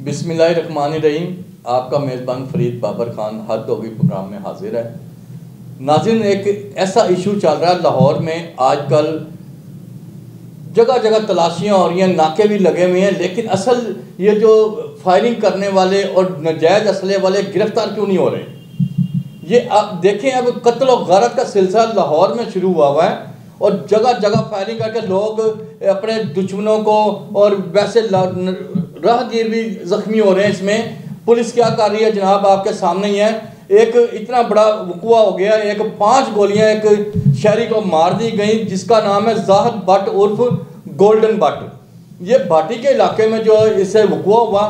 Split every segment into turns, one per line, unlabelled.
बिस्मिल्लाहिर्रहमानिर्रहीम। आपका मेज़बान फरीद बाबर खान हद होगी प्रोग्राम में हाजिर है। नाज़रीन, एक ऐसा इशू चल रहा है लाहौर में आजकल, जगह जगह तलाशियाँ हो रही हैं, नाके भी लगे हुए हैं, लेकिन असल ये जो फायरिंग करने वाले और नाजायज़ असले वाले गिरफ्तार क्यों नहीं हो रहे? ये आप देखें, अब कत्ल और गारत का सिलसिला लाहौर में शुरू हुआ है और जगह जगह फायरिंग करके लोग अपने दुश्मनों को और वैसे राहगीर भी ज़ख्मी हो रहे हैं। इसमें पुलिस क्या कर रही है जनाब, आपके सामने ही है। एक इतना बड़ा वक़ुआ हो गया, एक 5 गोलियां एक शहरी को मार दी गई जिसका नाम है ज़ाहिद भट्ट उर्फ गोल्डन भट्ट। ये भाटी के इलाके में जो इससे वक़ुआ हुआ,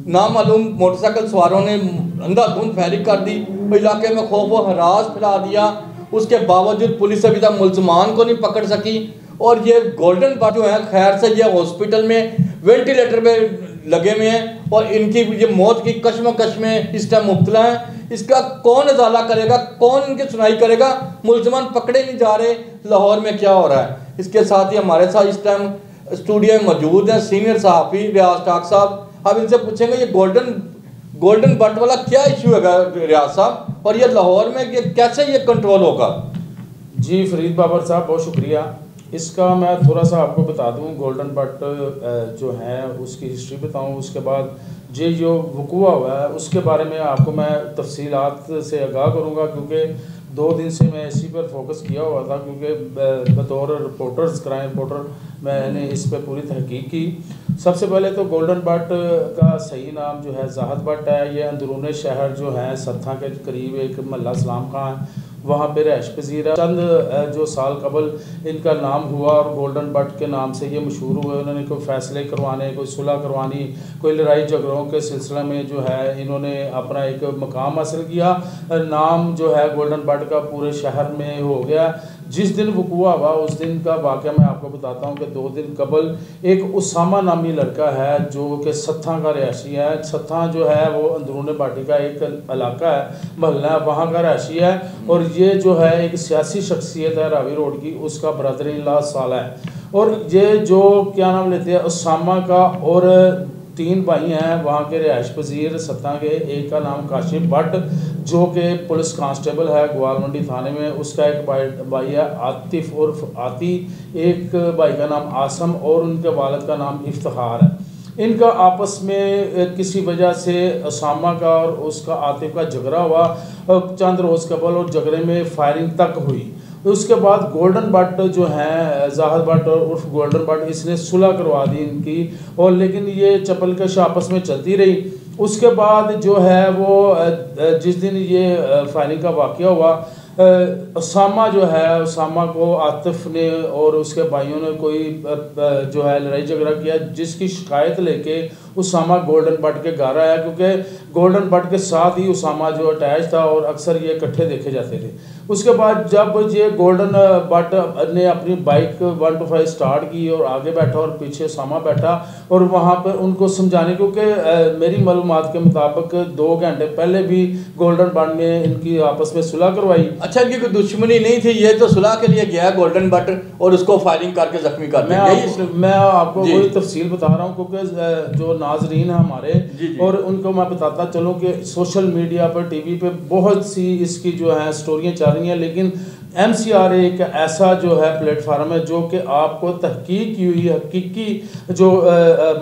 नामालूम मोटरसाइकिल सवारों ने अंधाधुंध फायरिंग कर दी, इलाके में खौफ व हरास फैला दिया। उसके बावजूद पुलिस अभी तक मुलजमान को नहीं पकड़ सकी। और ये गोल्डन भट्ट जो है, खैर से ये हॉस्पिटल में वेंटिलेटर पे लगे हुए हैं और इनकी ये मौत की कश्मकश में इस टाइम मुब्तला है। इसका कौन अजाला करेगा, कौन इनकी सुनाई करेगा? मुलजमान पकड़े नहीं जा रहे। लाहौर में क्या हो रहा है? इसके साथ ही हमारे साथ इस टाइम स्टूडियो में मौजूद हैं सीनियर सहाफ़ी रियाज टाक साहब। अब इनसे पूछेंगे ये गोल्डन भट्ट वाला क्या इशू है रियाज साहब, और ये लाहौर में ये कैसे ये कंट्रोल होगा?
जी फरीद बाबर साहब, बहुत शुक्रिया। इसका मैं थोड़ा सा आपको बता दूं, गोल्डन भट्ट जो है उसकी हिस्ट्री बताऊं, उसके बाद ये जो वक़ुआ हुआ है उसके बारे में आपको मैं तफसीलात से आगाह करूंगा, क्योंकि 2 दिन से मैं इसी पर फोकस किया हुआ था, क्योंकि बतौर रिपोर्टर्स, क्राइम रिपोर्टर मैंने इस पर पूरी तहकीक की। सबसे पहले तो गोल्डन भट्ट का सही नाम जो है ज़ाहिद भट्ट है। ये अंदरून शहर जो है सत्था के करीब एक महल्ला सलाम खां है, वहाँ पे रहायश पजीर है। चंद जो साल कबल इनका नाम हुआ और गोल्डन भट्ट के नाम से ये मशहूर हुए। उन्होंने कोई फ़ैसले करवाने, कोई सुलह करवानी, कोई लड़ाई झगड़ों के सिलसिले में जो है इन्होंने अपना एक मकाम हासिल किया। नाम जो है गोल्डन भट्ट का पूरे शहर में हो गया। जिस दिन वक़ुआ हुआ उस दिन का वाक़या मैं आपको बताता हूँ कि 2 दिन कबल एक उसामा नामी लड़का है जो कि सत्था का रहायशी है। सत्था जो है वो अंदरून भाटी का एक इलाका है, महल्ला है, वहाँ का रहायशी है। और ये जो है एक सियासी शख्सियत है रावी रोड की, उसका ब्रदर इन लॉ साला है। और ये जो क्या नाम लेते हैं उसामा का, और 3 भाई हैं वहाँ के रहायश पजीर सत्ता के। एक का नाम काशिफ भट्ट जो कि पुलिस कांस्टेबल है ग्वाल मंडी थाने में, उसका एक भाई है आतिफ उर्फ आती, एक भाई का नाम आसम और उनके वालिद का नाम इफ्तिखार है। इनका आपस में किसी वजह से उसामा का और उसका आतिफ का झगड़ा हुआ चंद रोज़ कबल, और झगड़े में फायरिंग तक हुई। उसके बाद गोल्डन भट्ट जो है, ज़ाहिद भट्ट उर्फ गोल्डन भट्ट, इसने सुलह करवा दी इनकी, और लेकिन ये चपलकश आपस में चलती रही। उसके बाद जो है वो जिस दिन ये फायरिंग का वाक़या हुआ, उसामा जो है, उसामा को आतिफ ने और उसके भाइयों ने कोई जो है लड़ाई झगड़ा किया, जिसकी शिकायत लेके उसामा गोल्डन भट्ट के घर आया, क्योंकि गोल्डन भट्ट के साथ ही उसामा जो अटैच था और अक्सर ये इकट्ठे देखे जाते थे। उसके बाद जब ये गोल्डन भट्ट ने अपनी बाइक 125 स्टार्ट की और आगे बैठा और पीछे उसामा बैठा, और वहाँ पर उनको समझाने, क्योंकि मेरी मालूमात के मुताबिक 2 घंटे पहले भी गोल्डन भट्ट ने इनकी आपस में सुलह करवाई।
अच्छा, इनकी कोई दुश्मनी नहीं थी, ये तो सुलह के लिए गया गोल्डन भट्ट और उसको फायरिंग करके जख्मी कर दिया।
मैं आपको वही तफसील बता रहा हूँ, क्योंकि जो नाजरीन है हमारे और उनको मैं बताता चलूँ कि सोशल मीडिया पर, टीवी पे बहुत सी इसकी जो है स्टोरियाँ चल रही हैं, लेकिन MCR एक ऐसा जो है प्लेटफार्म है जो कि आपको तहकीक की हुई हकीकी जो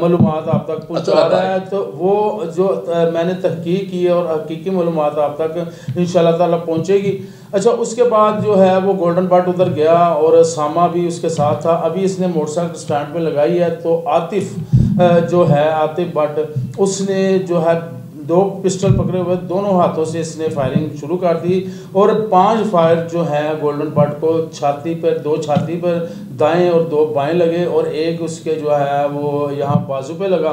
मालूमात आप तक पहुँचा रहा है। तो वो जो मैंने तहकीक की है और हकीकी मालूमात आप तक इंशाल्लाह ताला पहुँचेगी। अच्छा, उसके बाद जो है वो गोल्डन भट्ट उधर गया और सामा भी उसके साथ था। अभी इसने मोटरसाइकिल स्टैंड पे लगाई है, तो आतिफ जो है, आतिफ भट्ट, उसने जो है 2 पिस्टल पकड़े हुए, दोनों हाथों से इसने फायरिंग शुरू कर दी और 5 फायर जो है गोल्डन भट्ट को छाती पर, 2 छाती पर दाएं और 2 बाएं लगे, और एक उसके जो है वो यहाँ बाजू पे लगा।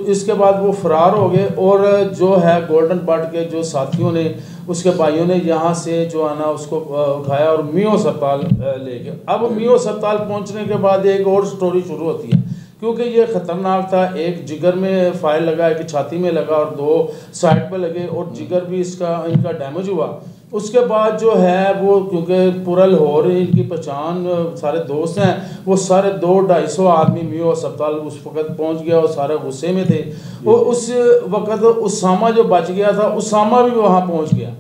इसके बाद वो फरार हो गए, और जो है गोल्डन भट्ट के जो साथियों ने, उसके भाइयों ने यहाँ से जो है ना उसको उठाया और मियो अस्पताल ले गए। अब मियो अस्पताल पहुँचने के बाद एक और स्टोरी शुरू होती है, क्योंकि ये ख़तरनाक था। एक जिगर में फायर लगा, एक छाती में लगा और 2 साइड पे लगे, और जिगर भी इनका डैमेज हुआ। उसके बाद जो है वो क्योंकि पूरा लाहौर इनकी पहचान सारे दोस्त हैं, वो सारे 200-250 आदमी मियो अस्पताल उस वक्त पहुंच गया और सारे गुस्से में थे। और उस वक्त उसामा जो बच गया था, उसामा भी वहाँ पहुंच गया।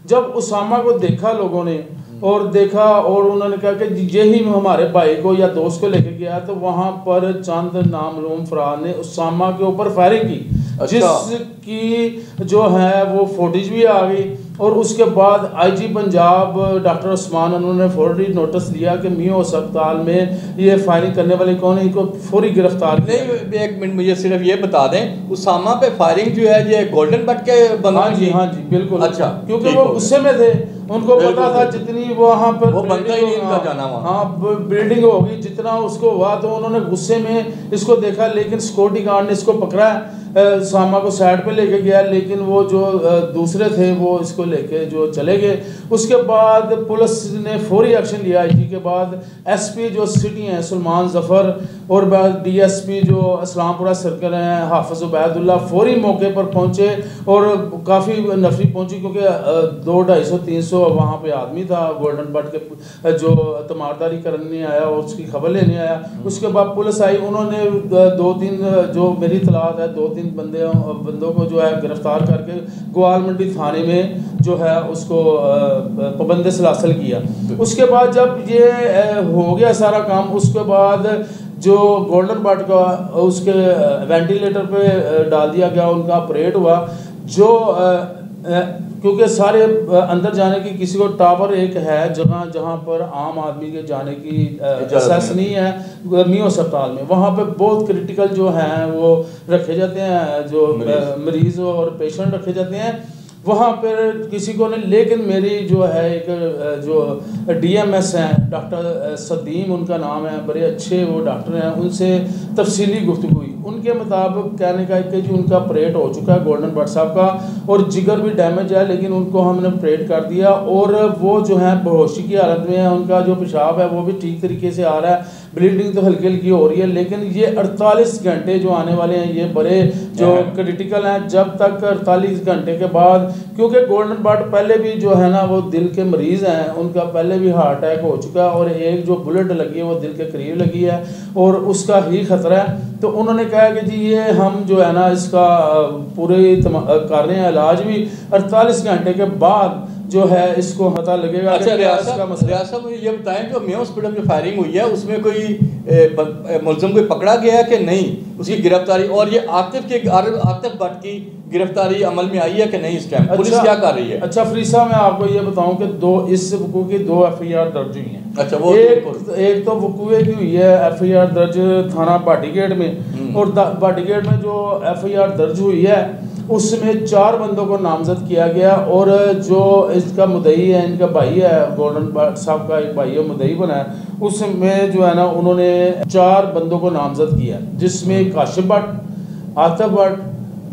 जब उसामा को देखा लोगों ने और देखा और उन्होंने कहा कि यही हमारे भाई को या दोस्त को लेके गया, तो वहाँ पर चंद नामालूम अफराद ने उसामा के ऊपर फायरिंग की।
अच्छा।
जिसकी जो है वो फुटेज भी आ गई। और उसके बाद आईजी पंजाब डॉक्टर उस्मान उन्होंने फौरी नोटिस लिया कि मियो अस्पताल में ये फायरिंग करने वाले कौन है, इनको फौरी गिरफ्तार किया।
नहीं, एक मिनट मुझे सिर्फ ये बता दें, उसामा पे फायरिंग जो है ये गोल्डन बट के बंदों
हाँ जी,
की?
हाँ जी, बिल्कुल।
अच्छा,
क्योंकि वो गुस्से में थे, उनको पता था जितनी वहाँ पर
वो बनता ही नहीं इनका जाना वहाँ।
हाँ, बिल्डिंग होगी जितना उसको हुआ, तो उन्होंने गुस्से में इसको देखा, लेकिन सिक्योरिटी गार्ड ने इसको पकड़ा, सामा को साइड पे लेके गया, लेकिन वो जो दूसरे थे वो इसको लेके जो चले गए। उसके बाद पुलिस ने फौरी एक्शन लिया। आईजी के बाद एसपी जो सिटी हैं सलमान जफर और डीएसपी जो इस्लामपुरा सर्कल हैं हाफिज उबैदुल्ला फौरी मौके पर पहुंचे और काफ़ी नफरी पहुंची, क्योंकि 200-250-300 वहाँ पे आदमी था। गोल्डन बट के जो तमारदारी करने आया और उसकी खबर लेने आया। उसके बाद पुलिस आई, उन्होंने 2-3 जो मेरी तलाश है 2-3 बंदों को जो है गिरफ्तार करके ग्वाल मंडी थाने में जो है उसको पाबंद सलासल किया। उसके बाद जब ये हो गया सारा काम, उसके बाद जो गोल्डन बट का उसके वेंटिलेटर पे डाल दिया गया, उनका ऑपरेट हुआ। जो क्योंकि सारे अंदर जाने की किसी को टावर एक है जगह जहाँ पर आम आदमी के जाने की एक्सेस नहीं है मियो अस्पताल में, वहाँ पे बहुत क्रिटिकल जो हैं वो रखे जाते हैं, जो मरीज और पेशेंट रखे जाते हैं वहाँ पर किसी को नहीं। लेकिन मेरी जो है एक जो डीएमएस हैं डॉक्टर सदीम उनका नाम है, बड़े अच्छे वो डॉक्टर हैं, उनसे तफसीली गुफ्तगू हुई। उनके मुताबिक कहने का कि जी उनका ऑपरेट हो चुका है गोल्डन बट साहब का, और जिगर भी डैमेज है, लेकिन उनको हमने ऑपरेट कर दिया और वो जो है बेहोशी की हालत में है। उनका जो पेशाब है वो भी ठीक तरीके से आ रहा है, ब्लीडिंग तो हल्की हल्की हो रही है, लेकिन ये 48 घंटे जो आने वाले हैं ये बड़े जो क्रिटिकल हैं। जब तक 48 घंटे के बाद, क्योंकि गोल्डन बट पहले भी जो है ना वो दिल के मरीज़ हैं, उनका पहले भी हार्ट अटैक हो चुका है और एक जो बुलेट लगी है वो दिल के करीब लगी है और उसका ही खतरा है। तो उन्होंने कहा कि जी ये हम जो है ना इसका पूरे कर रहे हैं इलाज भी, 48 घंटे के बाद जो है इसको पता लगेगा।
अच्छा रियासत मुझे ये बताएं, जो मियो हॉस्पिटल में फायरिंग हुई है उसमें कोई मुलजिम कोई पकड़ा गया है कि नहीं, उसकी गिरफ्तारी, और ये आतिफ भट्ट की गिरफ्तारी अमल में आई है कि नहीं इस टाइम? पुलिस क्या कर रही है?
अच्छा फरीसा, मैं आपको ये बताऊं कि इस वकूए की 2 FIR दर्ज हुई हैं।
अच्छा, वो
एक तो वकूए की हुई है FIR दर्ज थाना भाटीगेट में, और भाटीगेट में जो FIR दर्ज हुई है उसमें 4 बंदों को नामजद किया गया, और जो इसका मुद्दई है इनका भाई है गोल्डन बट साहब का एक भाई है मुद्दई बना है, उसमें जो है ना उन्होंने 4 बंदों को नामजद किया, जिसमें काशिफ भट्ट, आतिफ भट्ट,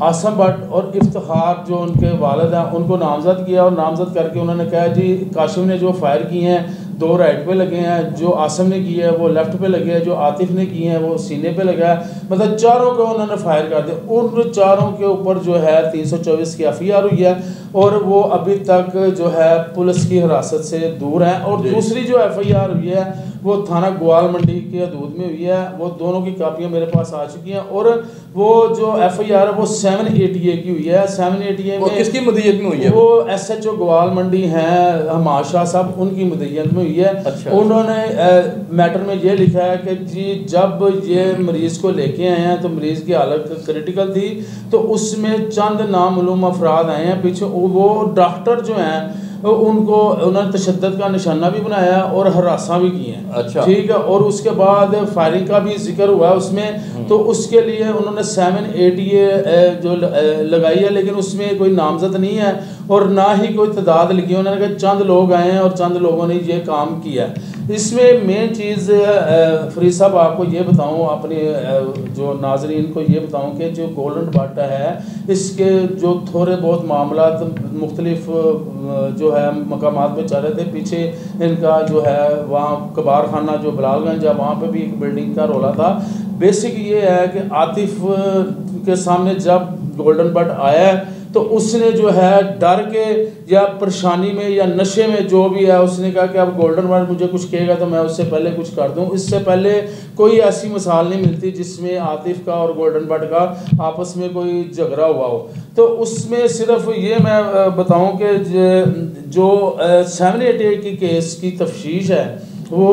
आसम भट्ट और इफ्तिखार जो उनके वालिद हैं उनको नामजद किया। और नामजद करके उन्होंने कहा जी काशिफ ने जो फायर किए हैं 2 राइट पे लगे हैं, जो आसम ने किए हैं वो लेफ्ट पे लगे हैं, जो आतिफ ने किए हैं वो सीने पे लगा है, मतलब चारों को उन्होंने फायर कर दिया। उन चारों के ऊपर जो है 324 की FIR हुई है और वो अभी तक जो है पुलिस की हिरासत से दूर हैं। और दूसरी जो FIR हुई है वो थाना ग्वाल मंडी की हदूद में हुई है, वो दोनों की कापियाँ मेरे पास आ चुकी हैं। और वो जो FIR है वो 780A की हुई है। 780A में
किसकी मुद्दत में हुई है?
वो SHO ग्वाल मंडी हैं हमाद शाह साहब, उनकी मुद्दत में हुई है।
अच्छा।
उन्होंने मैटर में ये लिखा है कि जी जब ये मरीज़ को लेके आए हैं तो मरीज़ की हालत क्रिटिकल थी, तो उसमें चंद नामालूम अफराद आए हैं पीछे, वो डॉक्टर जो हैं उनको उन्होंने तशद्दुद का निशाना भी बनाया और हरासा भी किए हैं।
अच्छा।
ठीक है, और उसके बाद फायरिंग का भी जिक्र हुआ है उसमें, तो उसके लिए उन्होंने 780A जो लगाई है, लेकिन उसमें कोई नामजद नहीं है और ना ही कोई तादाद लिखी है। उन्होंने कहा चंद लोग आए हैं और चंद लोगों ने ये काम किया। इसमें मेन चीज़ फरीद साहब आपको ये बताऊं, अपने जो नाजरीन को ये बताऊं कि जो गोल्डन बट है इसके जो थोड़े बहुत मामला मुख्तलिफ जो है मकामात पे चल रहे थे। पीछे इनका जो है वहाँ कबार खाना जो बिलालगंज है वहाँ पे भी एक बिल्डिंग का रोला था। बेसिक ये है कि आतिफ के सामने जब गोल्डन बट आया है तो उसने जो है डर के या परेशानी में या नशे में जो भी है, उसने कहा कि अब गोल्डन पॉइंट मुझे कुछ कहेगा तो मैं उससे पहले कुछ कर दूं। इससे पहले कोई ऐसी मिसाल नहीं मिलती जिसमें आतिफ का और गोल्डन बट का आपस में कोई झगड़ा हुआ हो। तो उसमें सिर्फ ये मैं बताऊं कि जो 788 की केस की तफ्तीश है वो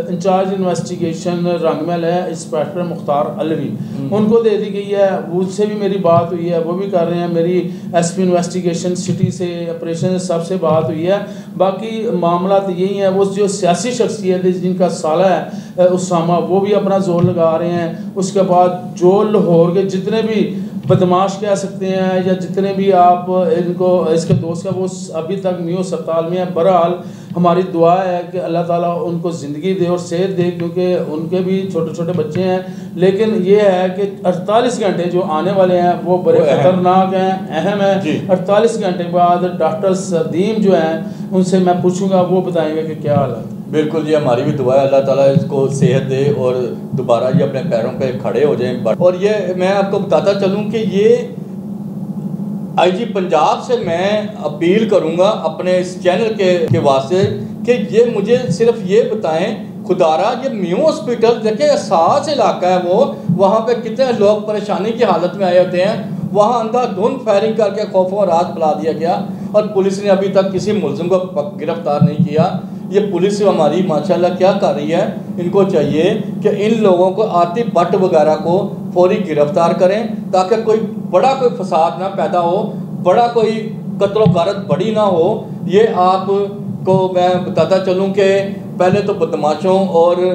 इंचार्ज इन्वेस्टिगेशन रंगमहल है इंस्पेक्टर मुख्तार अलवी, उनको दे दी गई है। उससे भी मेरी बात हुई है, वो भी कर रहे हैं। मेरी एसपी इन्वेस्टिगेशन सिटी से ऑपरेशन सबसे बात हुई है। बाकी मामला तो यही है, वो जो सियासी शख्सियत है जिनका साला है उसामा, वो भी अपना जोर लगा रहे हैं। उसके बाद जो लाहौर के जितने भी बदमाश कह सकते हैं या जितने भी आप इनको इसके दोस्त का, वो अभी तक म्यू अस्पताल में है। बहरहाल हमारी दुआ है कि अल्लाह ताला उनको ज़िंदगी दे और सेहत दे, क्योंकि उनके भी छोटे छोटे बच्चे हैं। लेकिन ये है कि 48 घंटे जो आने वाले हैं वो बड़े ख़तरनाक हैं, अहम है। 48 घंटे बाद डॉक्टर सदीम जो हैं उनसे मैं पूछूंगा, वो बताएंगे कि क्या हाल है।
बिल्कुल जी, हमारी भी दुआ है अल्लाह ताला इसको सेहत दे और दोबारा ये अपने पैरों पे खड़े हो जाएं। और ये मैं आपको बताता चलूं कि ये आईजी पंजाब से मैं अपील करूंगा अपने इस चैनल के वास्ते कि ये मुझे सिर्फ ये बताएं, खुदारा ये म्यू हॉस्पिटल देखिए एहसास इलाका है, वो वहाँ पे कितने लोग परेशानी की हालत में आए होते हैं। वहाँ अंधाधुंध फायरिंग करके खौफ और रात फैला दिया गया और पुलिस ने अभी तक किसी मुलजिम को गिरफ्तार नहीं किया। ये पुलिस हमारी माशाल्लाह क्या कर रही है, इनको चाहिए कि इन लोगों को आतिफ भट्ट वगैरह को फौरी गिरफ्तार करें ताकि कोई फसाद ना पैदा हो, बड़ा कोई कत्लो गारत बड़ी ना हो। ये आपको मैं बताता चलूँ कि पहले तो बदमाशों और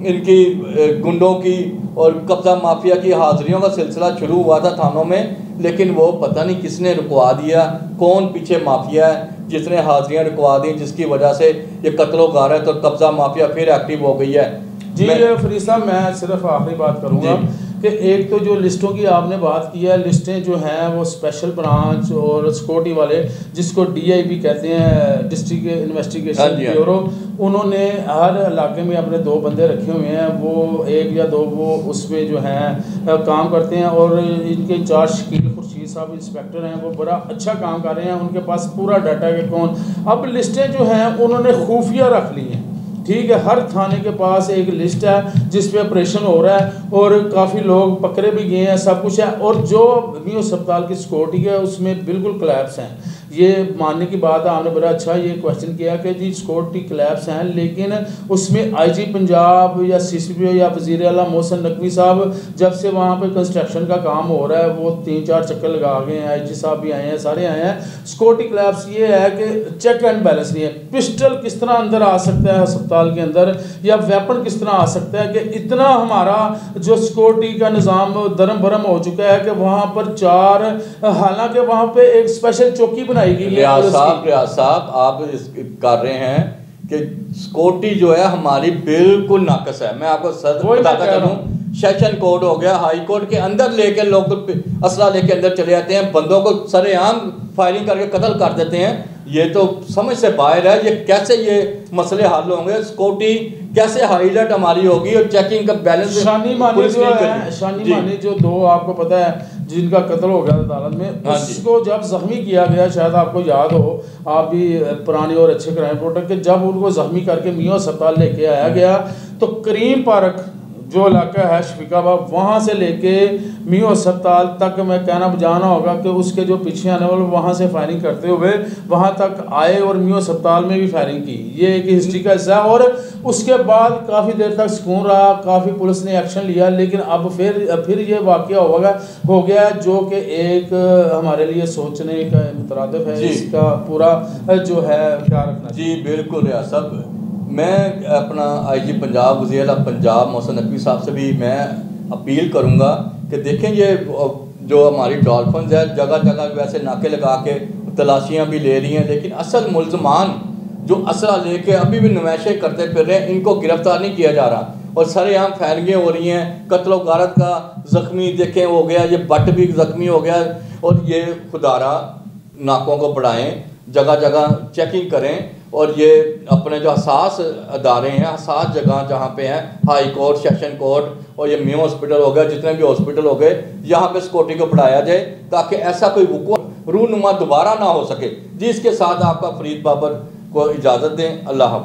इनकी गुंडों की और कब्ज़ा माफिया की हाजिरियों का सिलसिला शुरू हुआ था थानों में, लेकिन वो पता नहीं किसने रुकवा दिया, कौन पीछे माफिया है जिसने हाजिरियाँ रुकवा दी, जिसकी वजह से ये कत्लो गारत और कब्ज़ा माफिया फिर एक्टिव हो गई है।
जी फरीद साहब, मैं सिर्फ आखिरी बात करूँगा कि एक तो जो लिस्टों की आपने बात की है, लिस्टें जो हैं वो स्पेशल ब्रांच और सिक्योरिटी वाले जिसको DIB कहते हैं, डिस्ट्रिक्ट इन्वेस्टिगेशन ब्यूरो, उन्होंने हर इलाके में अपने 2 बंदे रखे हुए हैं। वो 1 या 2 वो उसमें जो हैं काम करते हैं और इनके इंचार्ज शकील खुर्शीद साहब इंस्पेक्टर हैं, वो बड़ा अच्छा काम कर रहे हैं। उनके पास पूरा डाटा के कौन, अब लिस्टें जो हैं उन्होंने खुफिया रख ली हैं, ठीक है। हर थाने के पास एक लिस्ट है जिस पे ऑपरेशन हो रहा है और काफ़ी लोग पकड़े भी गए हैं, सब कुछ है। और जो म्यू अस्पताल की सिक्योरिटी है उसमें बिल्कुल क्लैप्स हैं, ये मानने की बात है। आपने बड़ा अच्छा ये क्वेश्चन किया कि जी सिक्योरिटी क्लैप्स हैं, लेकिन उसमें IG पंजाब या CCP या वज़ीर आला मोहसिन नकवी साहब जब से वहाँ पे कंस्ट्रक्शन का काम हो रहा है वो 3-4 चक्कर लगा गए हैं, IG साहब भी आए हैं, सारे आए हैं। सिक्योरिटी क्लैप्स ये है कि चेक एंड बैलेंस नहीं है। पिस्टल किस तरह अंदर आ सकता है अस्पताल के अंदर, या वेपन किस तरह आ सकता है, कि इतना हमारा जो सिक्योरिटी का निज़ाम दरम भरम हो चुका है कि वहाँ पर 4, हालांकि वहाँ पे एक स्पेशल चौकी
रियाज साहब आप कर रहे हैं कि सिक्योरिटी जो है हमारी बिल्कुल नाकस है। मैं आपको सच बताता चलूं, सेशन कोर्ट हो गया, हाई कोर्ट के अंदर लेके लोग असला लेके अंदर चले जाते हैं, बंदों को सरेआम फायरिंग करके कत्ल कर देते हैं। ये तो समझ से बाहर है, ये कैसे ये मसले हल होंगे, सिक्योरिटी कैसे हाईलाइट हमारी होगी और चेकिंग का बैलेंस।
शानी मानी जो 2 आपको पता है जिनका कत्ल हो गया अदालत में, उसको जब जख्मी किया गया, शायद आपको याद हो, आप भी पुराने और अच्छे क्राइम रिपोर्टर के, जब उनको जख्मी करके म्यू अस्पताल लेके आया गया तो करीम पार्क जो इलाका है शफीकाबाद, वहाँ से लेके म्यू अस्पताल तक मैं कहना जाना होगा कि उसके जो पीछे आने वाले वहाँ से फायरिंग करते हुए वहाँ तक आए और म्यू अस्पताल में भी फायरिंग की। ये एक हिस्ट्री का हिस्सा है। और उसके बाद काफ़ी देर तक सुकून रहा, काफ़ी पुलिस ने एक्शन लिया, लेकिन अब फिर ये वाक़या हो गया जो कि एक हमारे लिए सोचने का मुतरादिफ है। इसका पूरा जो है ख्याल रखना।
जी बिल्कुल रियाज साहब, मैं अपना IG पंजाब वज़ीर आला पंजाब मोहसिन नकवी साहब से भी मैं अपील करूँगा कि देखें ये जो हमारी डॉल्फिन्स है जगह जगह वैसे नाके लगा के तलाशियाँ भी ले रही हैं, लेकिन असल मुल्ज़मान जो असला लेके अभी भी नुमाइशें करते फिर रहे हैं, इनको गिरफ्तार नहीं किया जा रहा और सरेआम फायरिंगें हो रही हैं। कत्लो गारत का ज़ख्मी देखें हो गया, ये भट्ट भी ज़ख्मी हो गया। और ये खुदारा नाकों को बढ़ाएँ, जगह जगह चेकिंग करें और ये अपने जो हसास अदारे हैं, हसास जगह जहाँ पे हैं, हाई कोर्ट, सेशन कोर्ट और ये म्यू हॉस्पिटल हो गया, जितने भी हॉस्पिटल हो गए, यहाँ पे सिक्योरिटी को बढ़ाया जाए ताकि ऐसा कोई रूनुमा दोबारा ना हो सके। जिसके साथ आपका फरीद बाबर को इजाज़त दें। अल्लाह हाफ़िज़।